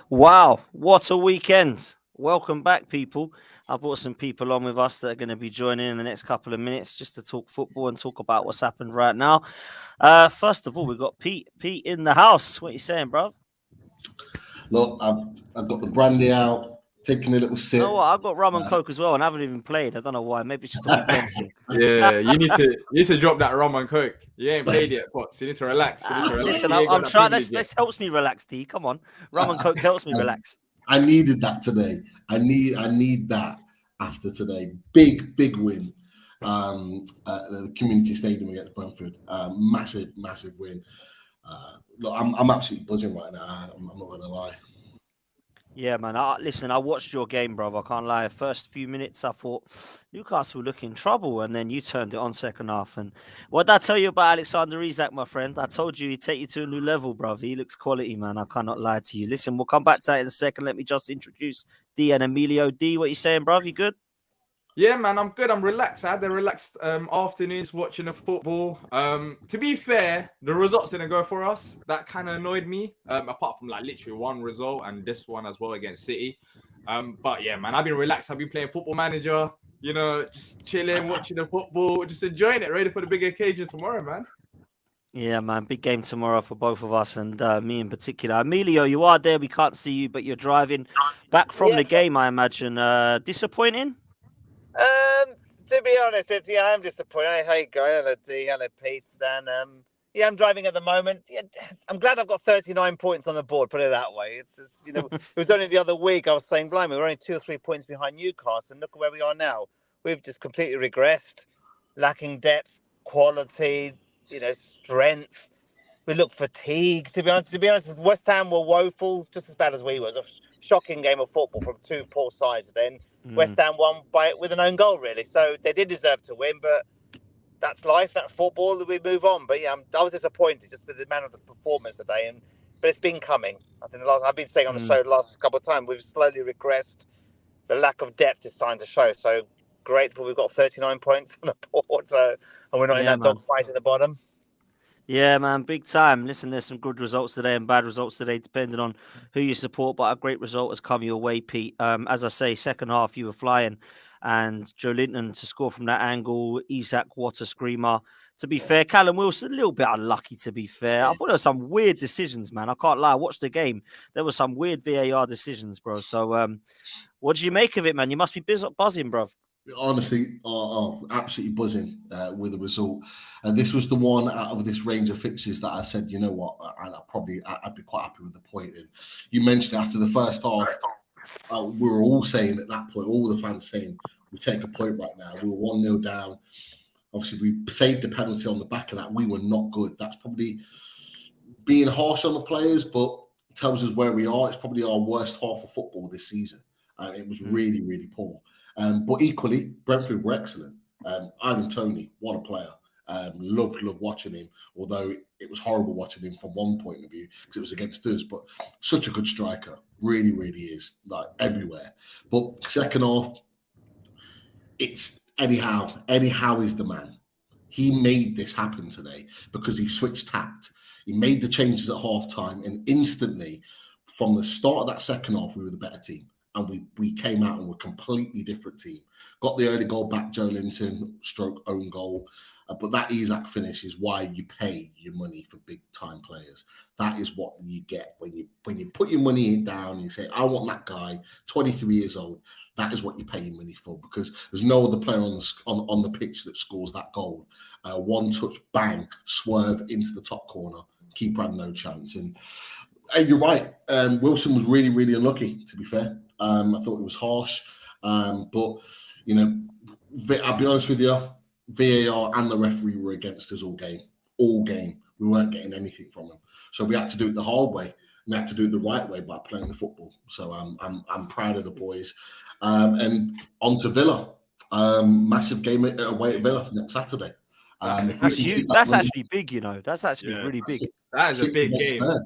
Wow, what a weekend. Welcome back, people. I brought some people on with us that are going to be joining in the next couple of minutes just to talk football and talk about what's happened right now. First of all, we've got Pete. Pete in the house. What are you saying, bro? Look, I've got the brandy out, taking a little You know sip. what? I've got rum and coke as well, and I haven't even played. I don't know why. Maybe it's just a weekend thing. Yeah, you need to drop that rum and coke. You ain't played yet, Potts. You need to relax. You need to relax. Listen, You ain't got I'm that trying. privilege yet. This helps me relax, T. Come on, rum and coke helps me relax. I needed that today. I need that after today. Big win. The community stadium against Brentford. Massive win. Look, I'm absolutely buzzing right now. I'm not gonna lie. Yeah, man. Listen, I watched your game, bro. I can't lie. First few minutes, I thought Newcastle look in trouble, and then you turned it on second half. And what did I tell you about Alexander Isak, my friend? I told you he'd take you to a new level, bro. He looks quality, man. I cannot lie to you. Listen, we'll come back to that in a second. Let me just introduce D and Emilio. D, what you saying, bro? You good? Yeah, man, I'm good. I'm relaxed. I had a relaxed afternoons watching the football. To be fair, the results didn't go for us. That kind of annoyed me. Apart from like literally one result and this one as well against City. But yeah, man, I've been relaxed. I've been playing Football Manager. You know, just chilling, watching the football, just enjoying it, ready for the big occasion tomorrow, man. Yeah, man. Big game tomorrow for both of us and me in particular. Emilio, you are there. We can't see you, but you're driving back from Yeah. the game, I imagine. Disappointing? To be honest, I'm disappointed. Hey, Guy, hello, D, hello, Pete, Dan. Yeah, I'm driving at the moment. Yeah, I'm glad I've got 39 points on the board. Put it that way. It's it was only the other week I was saying, blimey, we're only 2 or 3 points behind Newcastle, and look at where we are now. We've just completely regressed, lacking depth, quality, strength. We look fatigued. To be honest, West Ham were woeful, just as bad as we were. It was a shocking game of football from two poor sides. Then West Ham won with an own goal, really. So they did deserve to win, but that's life, that's football. We move on. But yeah, I was disappointed just with the amount of the performance today, but it's been coming. I think I've been saying on the show the last couple of times we've slowly regressed. The lack of depth is starting to show. So grateful we've got 39 points on the board. So and we're not in Yeah, that man. dogfight at the bottom. Yeah, man, big time. Listen, there's some good results today and bad results today, depending on who you support. But a great result has come your way, Pete. As I say, second half you were flying, and Joe Linton to score from that angle. Isak, what a screamer! To be fair, Callum Wilson a little bit unlucky. To be fair, I thought there were some weird decisions, man. I can't lie. I watched the game. There were some weird VAR decisions, bro. So, what do you make of it, man? You must be buzzing, bro. Honestly, absolutely buzzing with the result. And this was the one out of this range of fixtures that I said, you know what, I'd be quite happy with the point. And you mentioned after the first half, we were all saying at that point, all the fans saying, we take a point right now. We were 1-0 down. Obviously, we saved a penalty on the back of that. We were not good. That's probably being harsh on the players, but tells us where we are. It's probably our worst half of football this season. It was really poor. But equally, Brentford were excellent. Ivan Toney, what a player. Loved watching him, although it was horrible watching him from one point of view because it was against us, but such a good striker. Really is, like, everywhere. But second half, it's Eddie Howe. Eddie Howe is the man. He made this happen today because he switched tact. He made the changes at half time, and instantly, from the start of that second half, we were the better team. And we came out and were a completely different team. Got the early goal back, Joe Linton, stroke own goal. But that Isak finish is why you pay your money for big time players. That is what you get when you put your money down and you say, I want that guy, 23 years old. That is what you pay your money for, because there's no other player on the pitch that scores that goal. One touch, bang, swerve into the top corner. Keeper had no chance. And you're right. Wilson was really unlucky, to be fair. I thought it was harsh. But, I'll be honest with you, VAR and the referee were against us all game. We weren't getting anything from them. So we had to do it the hard way. We had to do it the right way by playing the football. So I'm proud of the boys. And on to Villa. Massive game away at Villa next Saturday. That's huge. That's actually big, That's actually really big. That is a big game. Third.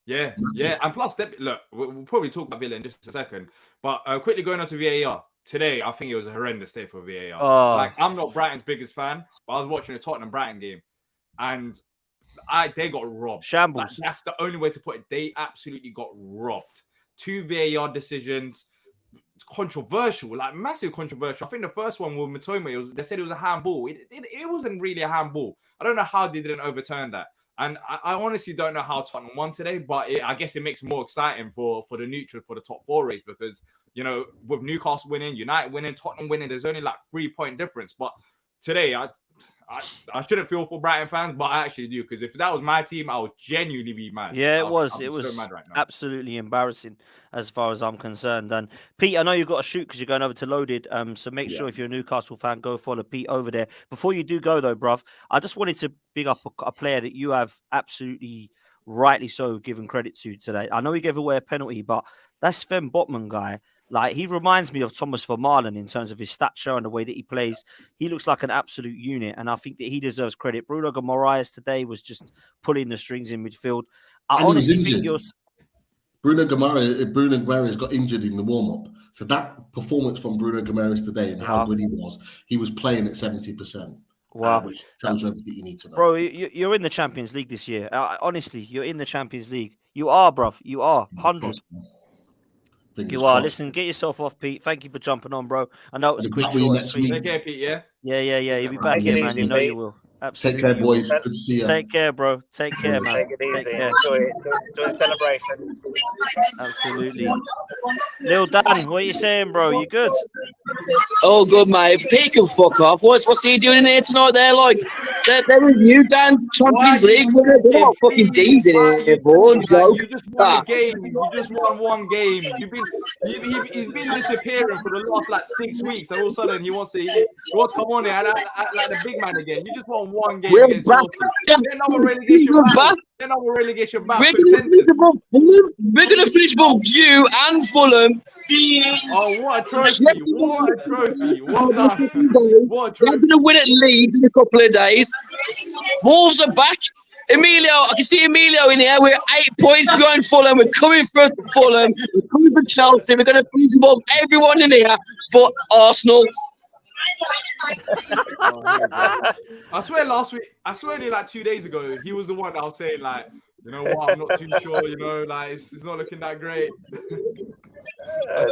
Yeah. And plus, look, we'll probably talk about Villa in just a second. But quickly going on to VAR. Today, I think it was a horrendous day for VAR. Like, I'm not Brighton's biggest fan, but I was watching a Tottenham-Brighton game. And they got robbed. Shambles. That's the only way to put it. They absolutely got robbed. 2 VAR decisions. It's controversial, like massive controversial. I think the first one with Matoma, they said it was a handball. It wasn't really a handball. I don't know how they didn't overturn that. And I honestly don't know how Tottenham won today, but I guess it makes it more exciting for the neutral for the top 4 race because, you know, with Newcastle winning, United winning, Tottenham winning, there's only like 3-point difference. But today, I shouldn't feel for Brighton fans, but I actually do, because if that was my team, I would genuinely be mad. Yeah, it was so mad right now. Absolutely embarrassing as far as I'm concerned. And Pete, I know you've got to shoot because you're going over to Loaded. So make sure if you're a Newcastle fan, go follow Pete over there. Before you do go though, bruv, I just wanted to big up a player that you have absolutely rightly so given credit to today. I know he gave away a penalty, but that Sven Botman guy, like, he reminds me of Thomas Vermaelen in terms of his stature and the way that he plays. He looks like an absolute unit, and I think that he deserves credit. Bruno Guimaraes today was just pulling the strings in midfield. I honestly think Bruno Guimaraes got injured in the warm-up. So that performance from Bruno Guimaraes today and how good he was playing at 70%. Wow. Which tells you everything you need to know. Bro, you're in the Champions League this year. Honestly, you're in the Champions League. You are, bruv. You are. 100. You are. Listen, get yourself off, Pete. Thank you for jumping on, bro. I know it was quick, short, and sweet. Take care, Pete, yeah? Yeah. You'll be back here, man. You know you will. Absolutely. Take care, boys. Good to see you. Take care, bro. Take care, man. Take it easy. Enjoy it. Enjoy the celebrations. Absolutely. Lil Dan, what are you saying, bro? You good? Oh, good, mate. Pete can fuck off. What's he doing in here tonight? They're like, they're with you, Dan. Champions League. They're not fucking D's in here, bro. Joke. You just won a game. You just won one game. He's been disappearing for the last like 6 weeks, and all of a sudden he wants to come on here and act like the big man again. You just won one game. We're back. Then another relegation back. Then another relegation back. We're gonna finish above you and Fulham. Oh, what a trophy! What a trophy! Well done. What a trophy! We're gonna win at Leeds in a couple of days. Wolves are back. Emilio, I can see Emilio in here. We're 8 points behind Fulham. We're coming for Fulham. We're coming for Chelsea. We're gonna finish above everyone in here but Arsenal. I swear only like 2 days ago, he was the one that was saying like, you know what, I'm not too sure, you know, like it's not looking that great. I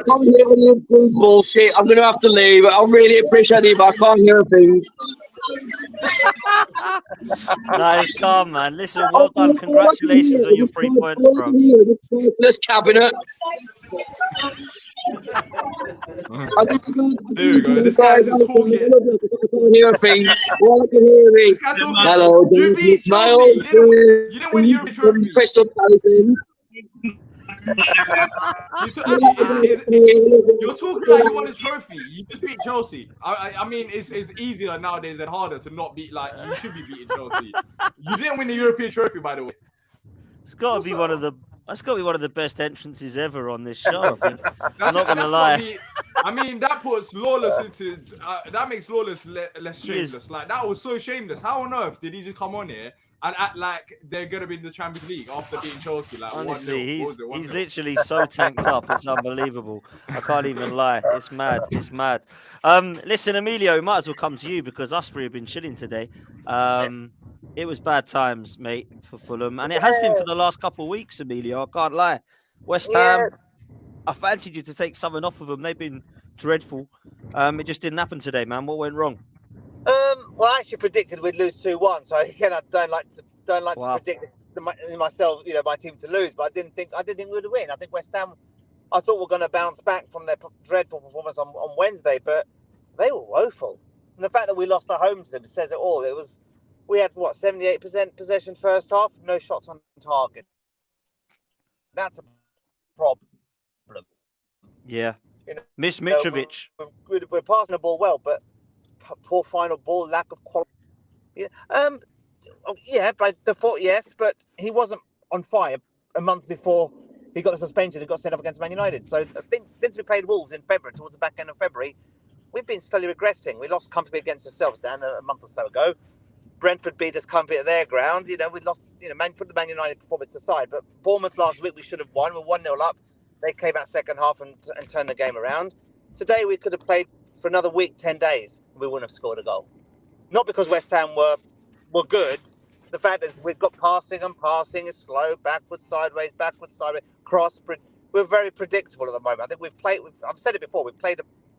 can't hear any of this bullshit. I'm gonna have to leave. I really appreciate it, but I can't hear a thing. Nice, calm, man. Listen, well done. Congratulations on your 3 points, bro. Let's cabinet. There we go. This guy's just talking. I can't hear a thing. All I can hear is hello. You beat Chelsea. You didn't win European trophy. Crystal Palace. You're talking like you won a trophy. You just beat Chelsea. I mean, it's easier nowadays and harder to not beat. Like, you should be beating Chelsea. You didn't win the European trophy, by the way. It's got to be one of the. That's got to be one of the best entrances ever on this show. I think. I'm not gonna lie. I mean, that puts Lawless into. That makes Lawless less shameless. Like, that was so shameless. How on earth did he just come on here and act like they're gonna be in the Champions League after beating Chelsea? Like, honestly, he's literally so tanked up. It's unbelievable. I can't even lie. It's mad. It's mad. Listen, Emilio, might as well come to you because us three have been chilling today. It was bad times, mate, for Fulham, and it has been for the last couple of weeks, Emilio. I can't lie. West Ham, I fancied you to take something off of them. They've been dreadful. It just didn't happen today, man. What went wrong? Well, I actually predicted we'd lose 2-1. So again, I don't like to predict myself, you know, my team to lose. But I didn't think we'd win. I think West Ham, I thought we're going to bounce back from their dreadful performance on Wednesday, but they were woeful. And the fact that we lost at home to them says it all. We had, 78% possession first half, no shots on target. That's a problem. Yeah. You know, Mitrovic. We're passing the ball well, but poor final ball, lack of quality. Yeah, by default, yes, but he wasn't on fire a month before he got the suspension. He got sent off against Man United. So I think since we played Wolves in February, towards the back end of February, we've been slowly regressing. We lost comfortably against ourselves, Dan, a month or so ago. Brentford beat us comfy at their ground. You know, we lost, put the Man United performance aside. But Bournemouth last week, we should have won. We're 1-0 up. They came out second half and turned the game around. Today, we could have played for another week, 10 days. We wouldn't have scored a goal. Not because West Ham were good. the fact is we've got passing, and passing is slow, backwards, sideways, cross. We're very predictable at the moment. I think I've said it before. We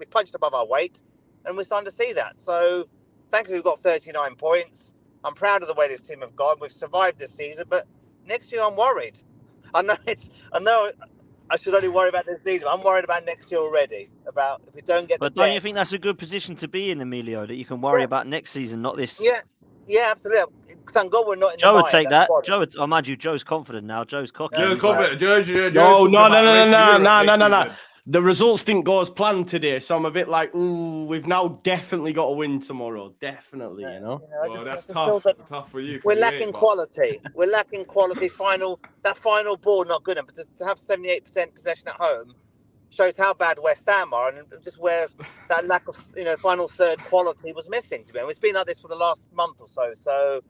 punched above our weight, and we're starting to see that. So, thankfully, we've got 39 points. I'm proud of the way this team have gone. We've survived this season, but next year I'm worried. I know I should only worry about this season. I'm worried about next year already. About if we don't get. But don't you think that's a good position to be in, Emilio? That you can worry about next season, not this. Yeah, absolutely. Thank God we're not in Joe the would take that. bottom. Joe would. Oh, mind you, Joe's confident now. Joe's cocky. Joe's He's like, confident. No. The results didn't go as planned today, so I'm a bit like, ooh, we've now definitely got to win tomorrow. Definitely, you know. Well, that's tough. Tough for you. We're lacking quality. We're lacking quality. That final ball not good enough. But to have 78% possession at home shows how bad West Ham are, and just where that lack of final third quality was missing. To be honest, it's been like this for the last month or so. So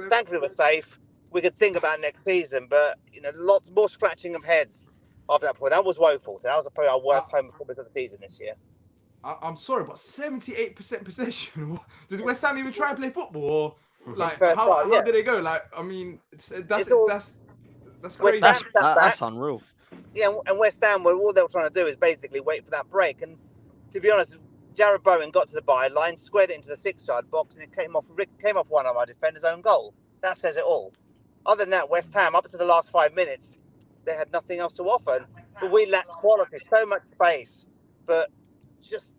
thankfully we're safe. We could think about next season, but lots more scratching of heads after that point. That was woeful. That was probably our worst home performance of the season this year. I'm sorry, but 78% possession. Did West Ham even try and play football, or like how did they go? Like, I mean, that's crazy. That's unreal. Yeah, and West Ham, all they were trying to do is basically wait for that break. And to be honest, Jared Bowen got to the byline, squared it into the 6-yard box, and it came off one of our defenders' own goal. That says it all. Other than that, West Ham, up to the last 5 minutes, they had nothing else to offer. But we lacked quality, so much space. But just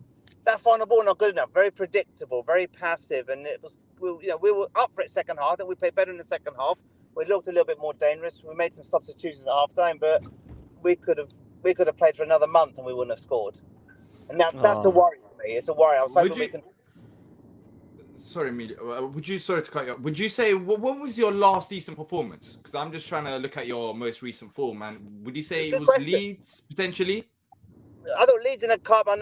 that final ball not good enough. Very predictable, very passive, and it was. We were up for it second half. I think we played better in the second half. We looked a little bit more dangerous. We made some substitutions at half time, but we could have played for another month and we wouldn't have scored. And that's a worry for me. It's a worry. I was hoping we can. Sorry, Emilio. Sorry to cut you off. Would you say what was your last decent performance? Because I'm just trying to look at your most recent form, man. Would you say it was Leeds potentially? I thought Leeds in the cup. I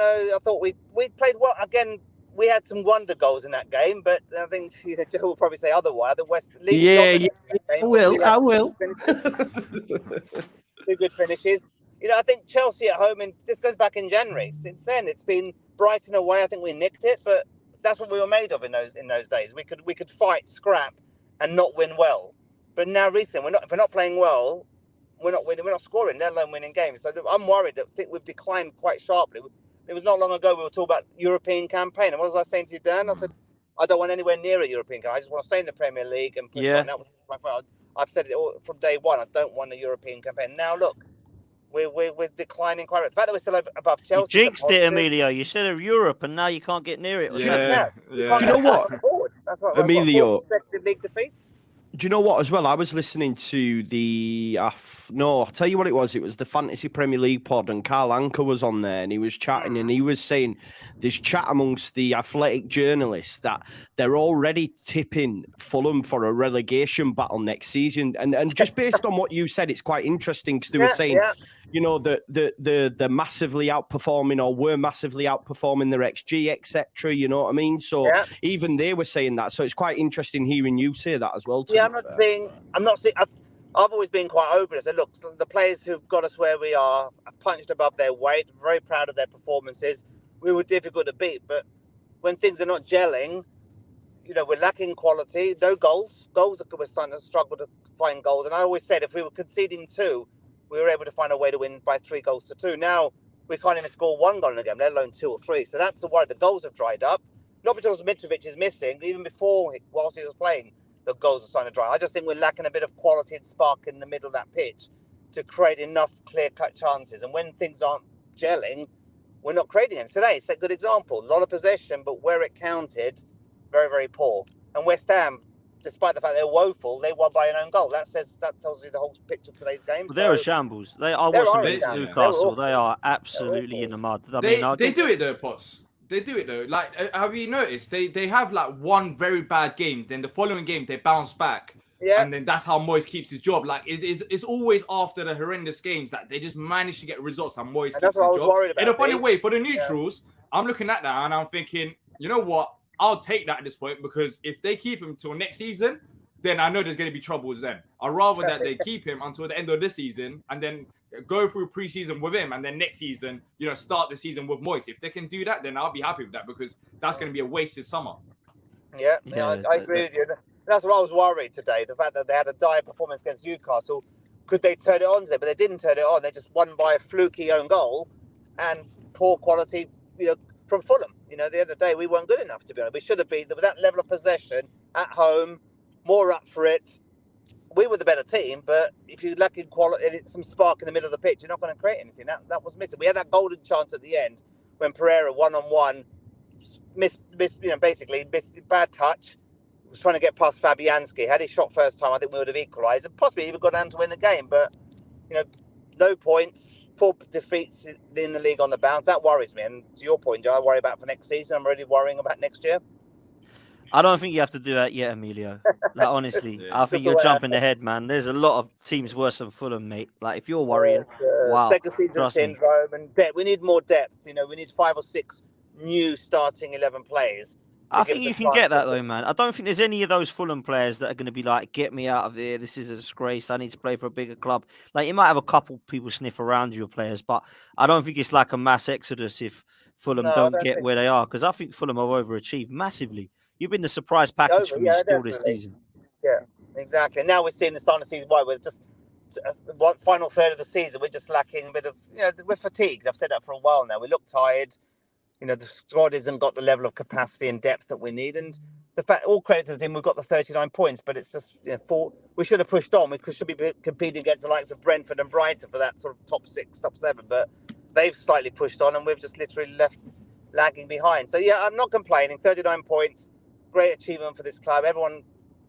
thought we played well. Again, we had some wonder goals in that game, but I think Joe will probably say otherwise. The West Leeds. Yeah. I will. Two good finishes. I think Chelsea at home, and this goes back in January. Since then, it's been Brighton away. I think we nicked it, but that's what we were made of in those days. We could fight, scrap, and not win well. But now recently, if we're not playing well, we're not winning. We're not scoring, let alone winning games. So I'm worried that we've declined quite sharply. It was not long ago we were talking about European campaign, and what was I saying to you, Dan? I said I don't want anywhere near a European campaign. I just want to stay in the Premier League and push on. That was my fault. I've said it all from day one. I don't want a European campaign. Now look, we're declining quite a bit. The fact that we're still above Chelsea. You jinxed it, Emilio. You said of Europe, and now you can't get near it. Yeah. Do you know what, Emilio? League defeats. Do you know what as well? I was listening to I'll tell you what it was. It was the Fantasy Premier League pod, and Carl Anker was on there, and he was chatting, and he was saying there's chat amongst the athletic journalists that they're already tipping Fulham for a relegation battle next season. And just based on what you said, it's quite interesting because they were saying, they're massively outperforming, or were massively outperforming their XG, etc. You know what I mean? So even they were saying that. So it's quite interesting hearing you say that as well. I've always been quite open. I said, look, the players who've got us where we are punched above their weight. Very proud of their performances. We were difficult to beat, but when things are not gelling, we're lacking quality. No goals. We're starting to struggle to find goals. And I always said if we were conceding 2, we were able to find a way to win by 3-2. Now we can't even score 1 goal in a game, let alone 2 or 3. So that's the worry. The goals have dried up. Not because Mitrovic is missing, even before whilst he was playing. The goals are starting to dry. I just think we're lacking a bit of quality and spark in the middle of that pitch to create enough clear-cut chances. And when things aren't gelling, we're not creating it. Today, it's a good example. A lot of possession, but where it counted, very, very poor. And West Ham, despite the fact they're woeful, they won by an own goal. That tells you the whole picture of today's game. Well, they're a shambles. I watched them against Newcastle. They are absolutely in the mud. They do it though, Potts. They do it though. Like, have you noticed? They have like one very bad game, then the following game they bounce back. Yeah. And then that's how Moyes keeps his job. Like it's always after the horrendous games that they just manage to get results and Moyes keeps his job. In a funny way, for the neutrals, I'm looking at that and I'm thinking, you know what? I'll take that at this point, because if they keep him till next season, then I know there's going to be troubles then. I'd rather that they keep him until the end of this season and then go through pre-season with him, and then next season, start the season with Moyes. If they can do that, then I'll be happy with that, because that's going to be a wasted summer. Yeah, I agree with you. That's what I was worried today. The fact that they had a dire performance against Newcastle, could they turn it on today? But they didn't turn it on. They just won by a fluky own goal and poor quality, from Fulham. The other day we weren't good enough, to be honest. We should have been with that level of possession at home, more up for it. We were the better team, but if you lack in quality, some spark in the middle of the pitch, you're not going to create anything. That was missing. We had that golden chance at the end when Pereira one-on-one missed, bad touch. Was trying to get past Fabianski. Had he shot first time, I think we would have equalised and possibly even gone down to win the game. But no points, 4 defeats in the league on the bounce. That worries me. And to your point, Joe, I worry about for next season. I'm really worrying about next year. I don't think you have to do that yet, Emilio. Like, honestly, Yeah. I think you're jumping ahead, man. There's a lot of teams worse than Fulham, mate. Like, if you're worrying, wow, second season trust me. syndrome and depth. We need more depth. We need 5 or 6 new starting 11 players. I think you can get that though, man. I don't think there's any of those Fulham players that are going to be like, get me out of here. This is a disgrace. I need to play for a bigger club. Like, you might have a couple people sniff around your players, but I don't think it's like a mass exodus if Fulham don't get where they are. Because I think Fulham have overachieved massively. You've been the surprise package for me still this season. Yeah, exactly. Now we're seeing the start of the season. Why we're just final third of the season. We're just lacking a bit of, we're fatigued. I've said that for a while now. We look tired. The squad hasn't got the level of capacity and depth that we need. And the fact, all credit to the team, we've got the 39 points, but it's just, we should have pushed on. We should be competing against the likes of Brentford and Brighton for that sort of top 6, top 7. But they've slightly pushed on, and we've just literally left lagging behind. So yeah, I'm not complaining. 39 points. Great achievement for this club. Everyone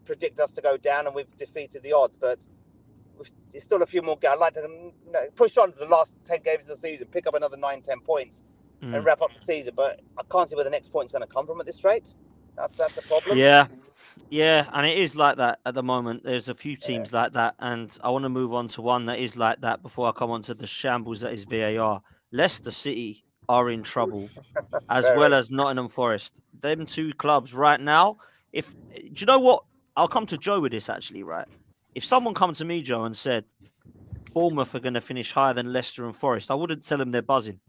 predict us to go down, and we've defeated the odds. But there's still a few more. I'd like to push on to the last 10 games of the season, pick up another 9-10 points, and wrap up the season. But I can't see where the next point's going to come from at this rate. That's the problem. Yeah, and it is like that at the moment. There's a few teams like that, and I want to move on to one that is like that before I come on to the shambles that is VAR. Leicester City are in trouble, as well as Nottingham Forest. Them two clubs right now, do you know what? I'll come to Joe with this actually, right? If someone come to me, Joe, and said Bournemouth are going to finish higher than Leicester and Forest, I wouldn't tell them they're buzzing.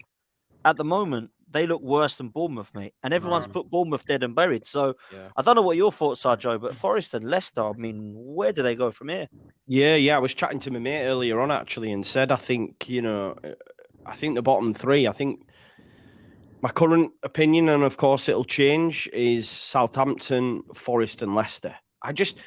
At the moment, they look worse than Bournemouth, mate. And everyone's put Bournemouth dead and buried. So I don't know what your thoughts are, Joe, but Forest and Leicester, I mean, where do they go from here? Yeah. I was chatting to my mate earlier on, actually, and said, I think the bottom 3, I think my current opinion, and of course it'll change, is Southampton, Forest and Leicester. I just,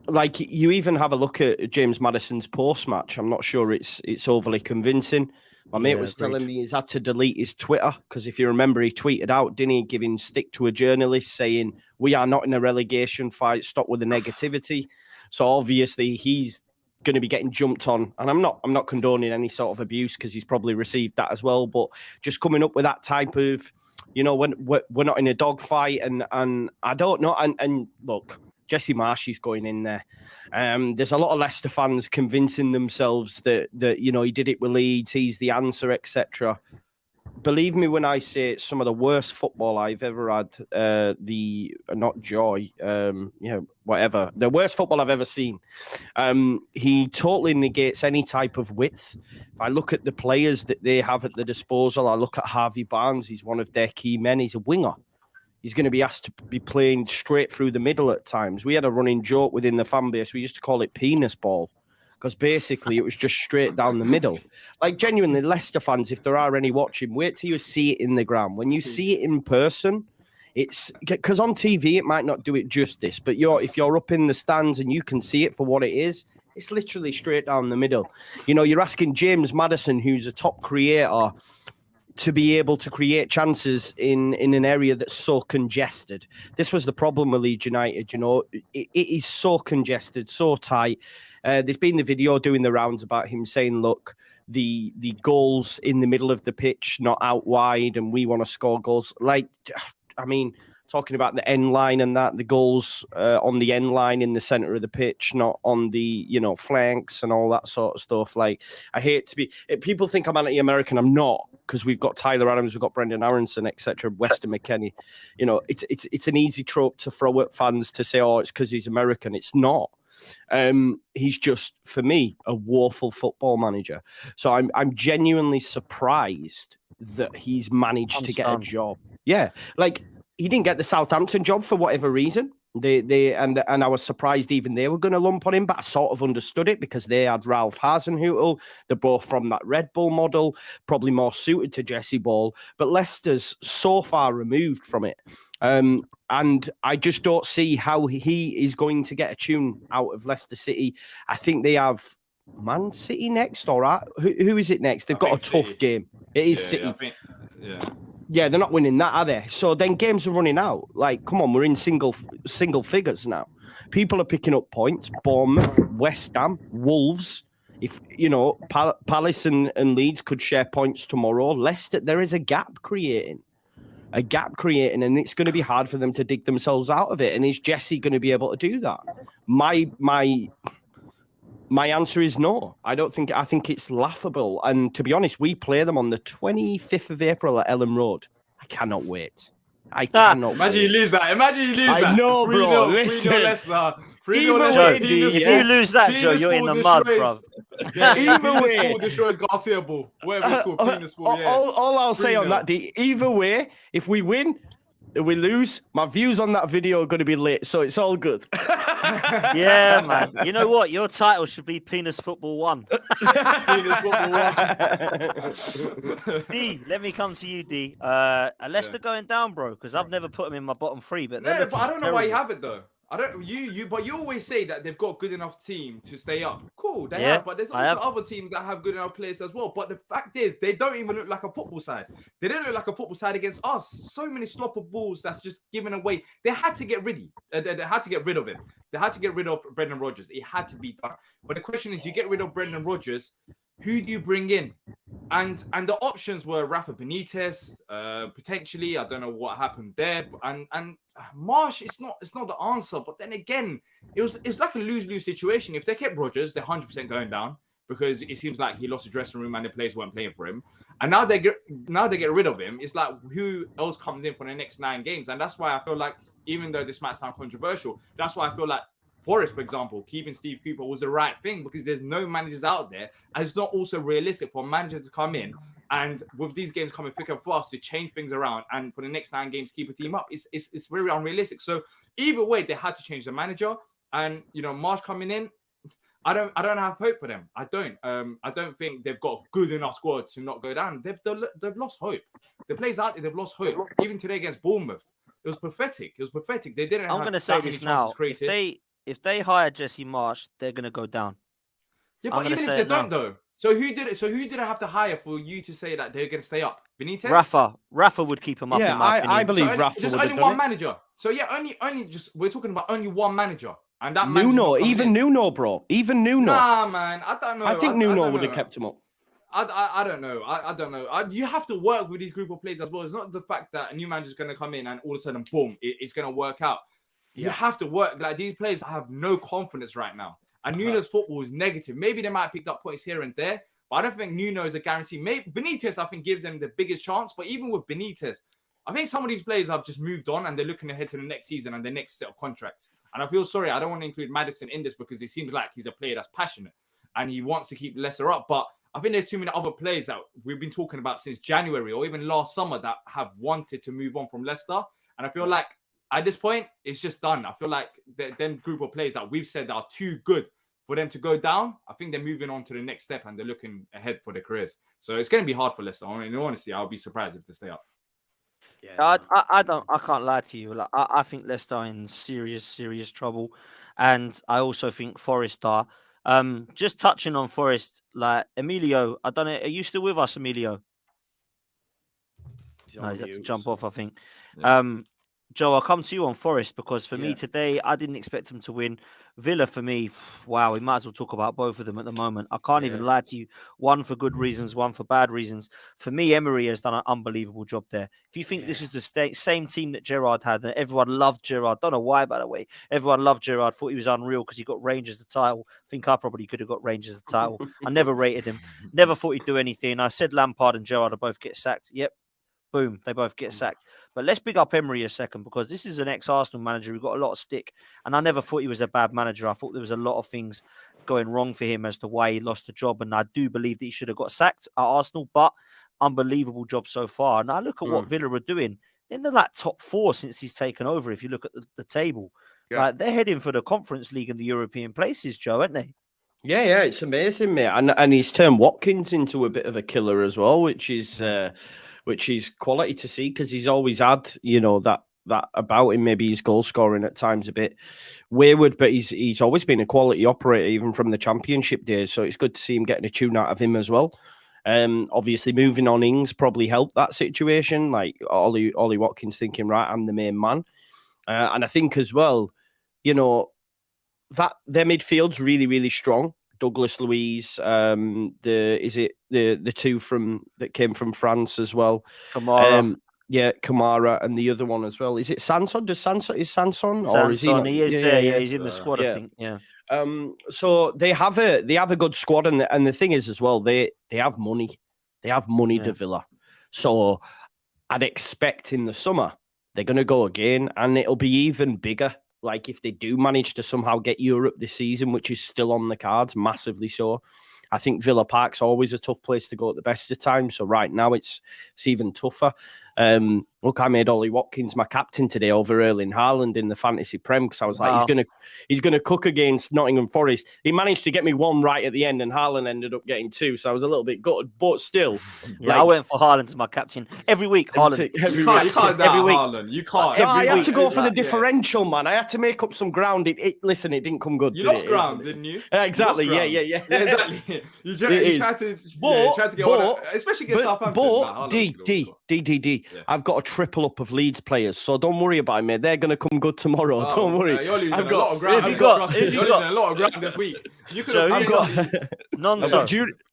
like, you even have a look at James Maddison's post-match. I'm not sure it's overly convincing. My mate was telling me he's had to delete his Twitter because if you remember, he tweeted out, didn't he, giving stick to a journalist saying, we are not in a relegation fight, stop with the negativity. So obviously he's going to be getting jumped on. And I'm not condoning any sort of abuse because he's probably received that as well. But just coming up with that type of, when we're not in a dogfight and I don't know. And look, Jesse Marsh's going in there. There's a lot of Leicester fans convincing themselves that he did it with Leeds, he's the answer, etc. Believe me when I say it's some of the worst football I've ever had. The worst football I've ever seen. He totally negates any type of width. If I look at the players that they have at the disposal, I look at Harvey Barnes. He's one of their key men. He's a winger. He's going to be asked to be playing straight through the middle at times. We had a running joke within the fan base. We used to call it penis ball because basically it was just straight down the middle. Like, genuinely, Leicester fans, if there are any watching, wait till you see it in the ground. When you see it in person, it's because on TV it might not do it justice, but if you're up in the stands and you can see it for what it is, it's literally straight down the middle. You're asking James Maddison, who's a top creator, to be able to create chances in an area that's so congested. This was the problem with Leeds United, it is so congested, so tight. There's been the video doing the rounds about him saying, look, the goals in the middle of the pitch, not out wide, and we want to score goals. Like, I mean, talking about the end line and that, the goals on the end line in the centre of the pitch, not on the, flanks and all that sort of stuff. Like, I hate to be... People think I'm anti-American. I'm not, because we've got Tyler Adams, we've got Brendan Aronson, etc., Weston McKennie. It's an easy trope to throw at fans to say, oh, it's because he's American. It's not. He's just, for me, a woeful football manager. So I'm genuinely surprised that he's managed to get a job. Yeah, like... He didn't get the Southampton job for whatever reason. And I was surprised even they were going to lump on him, but I sort of understood it because they had Ralph Hasenhüttl. They're both from that Red Bull model, probably more suited to Jesse Ball. But Leicester's so far removed from it. And I just don't see how he is going to get a tune out of Leicester City. I think they have Man City next, all right? Who is it next? They've got a tough City. game. It is City. Yeah. Yeah, they're not winning that, are they? So then games are running out. Like, come on, we're in single figures now. People are picking up points. Bournemouth, West Ham, Wolves. If, you know, Palace and Leeds could share points tomorrow. Leicester, there is a gap creating. And it's going to be hard for them to dig themselves out of it. And is Jesse going to be able to do that? My answer is no. I think it's laughable. And to be honest, we play them on the 25th of April at Ellen Road. I cannot wait. Imagine you lose that. I know, bro. Listen. If you lose that, Joe, you're in the mud, bro. Either way, destroys Garcia Ball. Whatever it's called, penis ball. Yeah. All I'll say on that, D, either way, if we win, we lose, my views on that video are going to be lit, so it's all good. Yeah, man. You know what? Your title should be Penis Football 1. Penis Football 1. D, let me come to you, D. Leicester going down, bro, because I've never put them in my bottom three. But I don't know why you have it though. But you always say that they've got a good enough team to stay up. Cool, they have, but there's also other teams that have good enough players as well. But the fact is, they don't even look like a football side. They don't look like a football side against us. So many slopper balls that's just given away. They had to get rid of him. They had to get rid of Brendan Rodgers. It had to be done. But the question is, you get rid of Brendan Rodgers, who do you bring in? And the options were Rafa Benitez, potentially. I don't know what happened there. And Marsh, it's not the answer. But then again, it's like a lose-lose situation. If they kept Rodgers, they're 100% going down because it seems like he lost the dressing room and the players weren't playing for him. And now they get rid of him. It's like who else comes in for the next 9 games? And that's why I feel like, even though this might sound controversial, that's why I feel like Forest, for example, keeping Steve Cooper was the right thing because there's no managers out there. And it's not also realistic for managers to come in and with these games coming thick and fast to change things around and for the next 9 games keep a team up. It's very unrealistic. So either way, they had to change the manager. And, you know, Marsh coming in, I don't have hope for them. I don't think they've got a good enough squad to not go down. They've lost hope. The players out there, they've lost hope. Even today against Bournemouth, it was pathetic. They didn't. I'm going to say this now. If they hire Jesse Marsh, they're going to go down. Yeah, but even if they don't, though. So who did it? So who did I have to hire for you to say that they're going to stay up? Benitez? Rafa would keep them up. Yeah, in my opinion. I believe so Rafa. Just only one manager. So yeah, we're talking about only one manager, and that Nuno, even Nuno, bro, even Nuno. Nah, man, I don't know. I think Nuno would have kept him up. I don't know. I don't know. You have to work with these group of players as well. It's not the fact that a new manager is going to come in and all of a sudden, boom, it's going to work out. You have to work. Like, these players have no confidence right now. And Nuno's football is negative. Maybe they might have picked up points here and there, but I don't think Nuno is a guarantee. Maybe Benitez, I think, gives them the biggest chance. But even with Benitez, I think some of these players have just moved on and they're looking ahead to the next season and the next set of contracts. And I feel sorry. I don't want to include Maddison in this because it seems like he's a player that's passionate and he wants to keep Leicester up. But I think there's too many other players that we've been talking about since January or even last summer that have wanted to move on from Leicester. And I feel like at this point, it's just done. I feel like them group of players that we've said that are too good for them to go down, I think they're moving on to the next step and they're looking ahead for their careers. So it's going to be hard for Leicester. I mean, honestly, I'll be surprised if they stay up. Yeah, I can't lie to you. Like, I think Leicester are in serious trouble, and I also think Forest are. Just touching on Forest, like Emilio, I don't know. Are you still with us, Emilio? No, he's had to jump off, I think. Yeah. Joe, I'll come to you on Forest because for me today, I didn't expect him to win. Villa, for me, wow, we might as well talk about both of them at the moment. I can't even lie to you. One for good reasons, one for bad reasons. For me, Emery has done an unbelievable job there. If you think this is the same team that Gerrard had, and everyone loved Gerrard, don't know why, by the way. Everyone loved Gerrard, thought he was unreal because he got Rangers the title. I think I probably could have got Rangers the title. I never rated him. Never thought he'd do anything. I said Lampard and Gerrard will both get sacked. Yep. Boom, they both get sacked. But let's big up Emery a second because this is an ex-Arsenal manager who got a lot of stick. And I never thought he was a bad manager. I thought there was a lot of things going wrong for him as to why he lost the job. And I do believe that he should have got sacked at Arsenal, but unbelievable job so far. And I look at what Villa are doing. In the top 4 since he's taken over, if you look at the table. Yeah. Like they're heading for the Conference League and the European places, Joe, aren't they? Yeah, it's amazing, mate. And he's turned Watkins into a bit of a killer as well, which is quality to see because he's always had, that about him. Maybe his goal scoring at times a bit wayward, but he's always been a quality operator, even from the Championship days. So it's good to see him getting a tune out of him as well. Obviously, moving on Ings probably helped that situation. Like Ollie Watkins thinking, right, I'm the main man. And I think as well, that their midfield's really, really strong. Douglas Luiz, the two that came from France as well. Kamara. Kamara, and the other one as well. Is it Sanson? Is Sanson? Or is he not? He is there. Yeah, he's in the squad, I think. Yeah. So they have a good squad, and the thing is as well, they have money. They have money to Villa. So I'd expect in the summer they're going to go again, and it'll be even bigger. Like if they do manage to somehow get Europe this season, which is still on the cards, massively so. I think Villa Park's always a tough place to go at the best of times. So right now it's even tougher. Look, I made Ollie Watkins my captain today over Erling Haaland in the fantasy prem because I was like, he's gonna cook against Nottingham Forest. He managed to get me one right at the end, and Haaland ended up getting two. So I was a little bit gutted, but still. I went for Haaland as my captain every week. Haaland, You can't every week. Haaland. You can't. No, I had to go for the differential, man. I had to make up some ground. Listen, it didn't come good. You lost ground, didn't you? Exactly. Yeah. Exactly. You tried to get on, especially against Southampton. D. I've got a triple up of Leeds players, so don't worry about it, mate. They're going to come good tomorrow. Don't worry. You're losing a lot of ground. You're losing a lot of ground this week.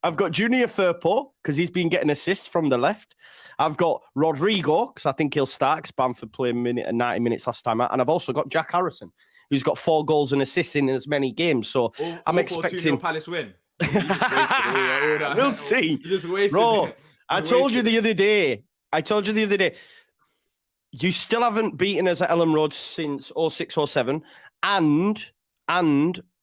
I've got Junior Firpo because he's been getting assists from the left. I've got Rodrigo because I think he'll start because Bamford played 90 minutes last time out. And I've also got Jack Harrison, who's got 4 goals and assists in as many games. So I'm expecting Palace win. You just wasted all we'll see. You just wasted Bro, it. I told you the other day, you still haven't beaten us at Ellen Road since 06, 07, and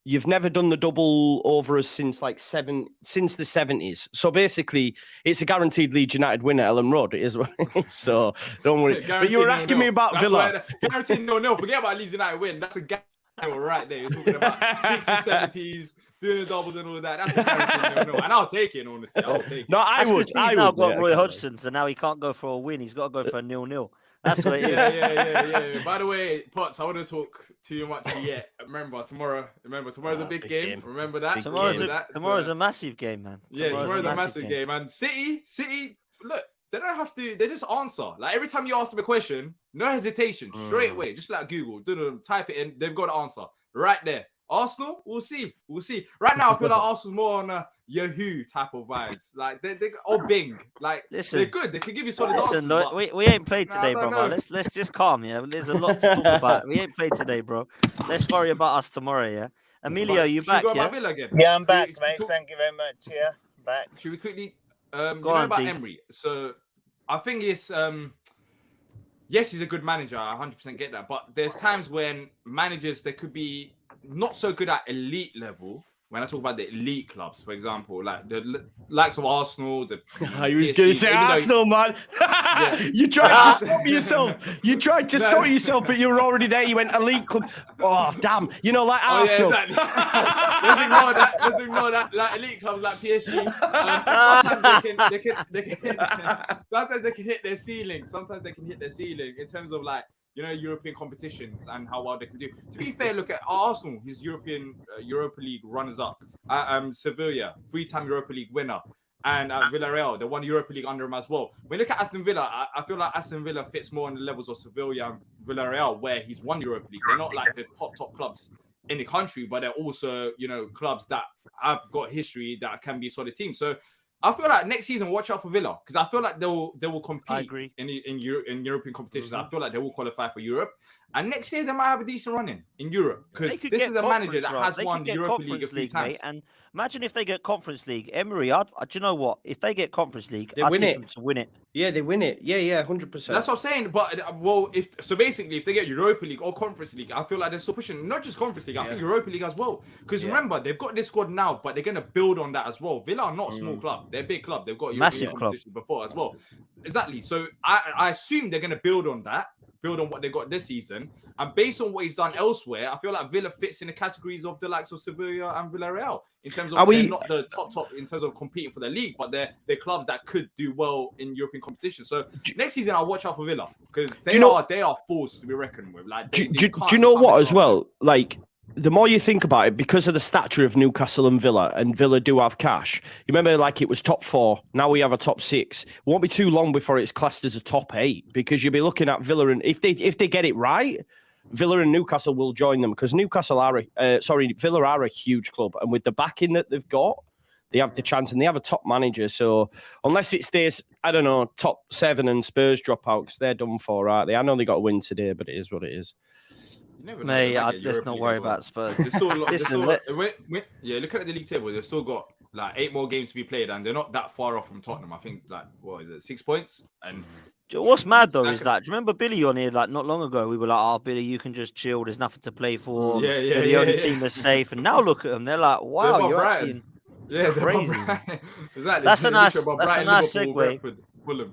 you've never done the double over us since the 70s. So basically, it's a guaranteed Leeds United win at Ellen Road. It is. So don't worry. But you were asking me about Villa. Guaranteed no. Forget about Leeds United win. That's a guarantee right there. You're talking about 60s, 70s. Doing the doubles and all that. That's a guarantee. And I'll take it, honestly. I'll take it. No, I would. He's now got Roy Hodgson, so now he can't go for a win. He's got to go for a 0-0. That's what it is. Yeah. By the way, Potts, I wouldn't talk too much yet. Remember, tomorrow's a big game. Remember that. Tomorrow's a massive game, man. Tomorrow's a massive game. And City, look, they don't have to. They just answer. Like every time you ask them a question, no hesitation, straight away. Just like Google, type it in. They've got the answer right there. Arsenal, we'll see. Right now, I feel like Arsenal's more on a Yahoo type of vibes. Like they or Bing. Like they're good. They can give you solid answers. Look, we ain't played today, bro. Let's just calm, yeah. There's a lot to talk about. We ain't played today, bro. Let's worry about us tomorrow, yeah. Emilio, you back? Yeah, again? Yeah, I'm back, mate. Thank you very much. Yeah, back. Should we quickly about Emery? So I think it's yes, he's a good manager. I 100% get that. But there's times when managers they could be not so good at elite level. When I talk about the elite clubs, for example, like the likes of Arsenal, I was going to say Arsenal, man. You tried to stop yourself. You tried to stop yourself, but you were already there. You went elite club. Oh, damn. Like Arsenal. Yeah, exactly. Let's ignore that. Like elite clubs like PSG. Sometimes they can hit their ceiling. Sometimes they can hit their ceiling in terms of like, European competitions and how well they can do. To be fair, look at Arsenal, his European Europa League runners-up. Sevilla, 3-time Europa League winner. And Villarreal, they won Europa League under him as well. When you look at Aston Villa, I feel like Aston Villa fits more on the levels of Sevilla and Villarreal, where he's won Europa League. They're not like the top clubs in the country, but they're also, clubs that have got history that can be a solid team. So I feel like next season, watch out for Villa because I feel like they will compete in European competitions. I feel like they will qualify for Europe, and next year they might have a decent run in Europe because this is a manager that has won the Europa League a few times. Mate, and imagine if they get Conference League, Emery. Do you know what? If they get Conference League, I'd take them to win it. Yeah, they win it. Yeah, 100%. That's what I'm saying. But basically, if they get Europa League or Conference League, I feel like they're still pushing not just Conference League. I think Europa League as well. Because remember, they've got this squad now, but they're gonna build on that as well. Villa are not a small club; they're a big club. They've got massive European competition before as well. Exactly. So I assume they're gonna build on that. build on what they got this season. And based on what he's done elsewhere, I feel like Villa fits in the categories of the likes of Sevilla and Villarreal in terms of they're not the top in terms of competing for the league, but they're clubs that could do well in European competition. So next season, I'll watch out for Villa because they are forced to be reckoned with. Like, do you know what as well? Like, the more you think about it, because of the stature of Newcastle and Villa do have cash. You remember, like, it was top 4. Now we have a top 6. It won't be too long before it's classed as a top 8 because you'll be looking at Villa, and if they get it right, Villa and Newcastle will join them because Villa are a huge club, and with the backing that they've got, they have the chance, and they have a top manager. So unless it stays, I don't know, top 7 and Spurs drop out, because they're done for, aren't they? I know they got a win today, but it is what it is. Mate, let's not worry about Spurs. Look at the league table. They've still got like 8 more games to be played, and they're not that far off from Tottenham. I think, like, what is it, 6 points? And what's mad though is that, do you remember Billy on here like not long ago? We were like, "Oh, Billy, you can just chill. There's nothing to play for. You're the only team that's safe." And now look at them. They're like, "Wow, you're actually crazy." Exactly. That's a nice segue.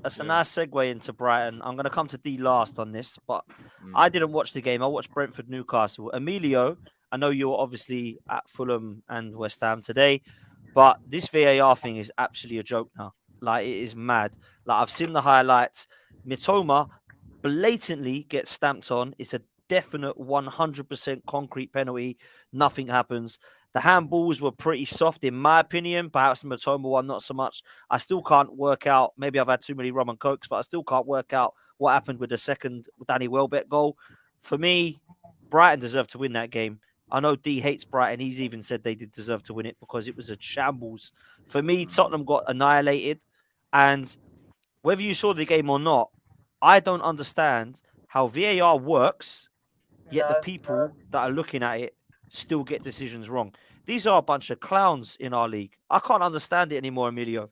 That's a nice segue into Brighton. I'm going to come to D last on this, but I didn't watch the game. I watched Brentford Newcastle. Emilio, I know you're obviously at Fulham and West Ham today, but this VAR thing is actually a joke now. Like, it is mad. Like, I've seen the highlights. Mitoma blatantly gets stamped on. It's a definite 100% concrete penalty. Nothing happens. The handballs were pretty soft, in my opinion. Perhaps the Mitoma one, not so much. I still can't work out. Maybe I've had too many rum and cokes, but I still can't work out what happened with the second Danny Welbeck goal. For me, Brighton deserved to win that game. I know D hates Brighton. He's even said they did deserve to win it because it was a shambles. For me, Tottenham got annihilated. And whether you saw the game or not, I don't understand how VAR works, yet the people that are looking at it still get decisions wrong. These are a bunch of clowns in our league. I can't understand it anymore, Emilio.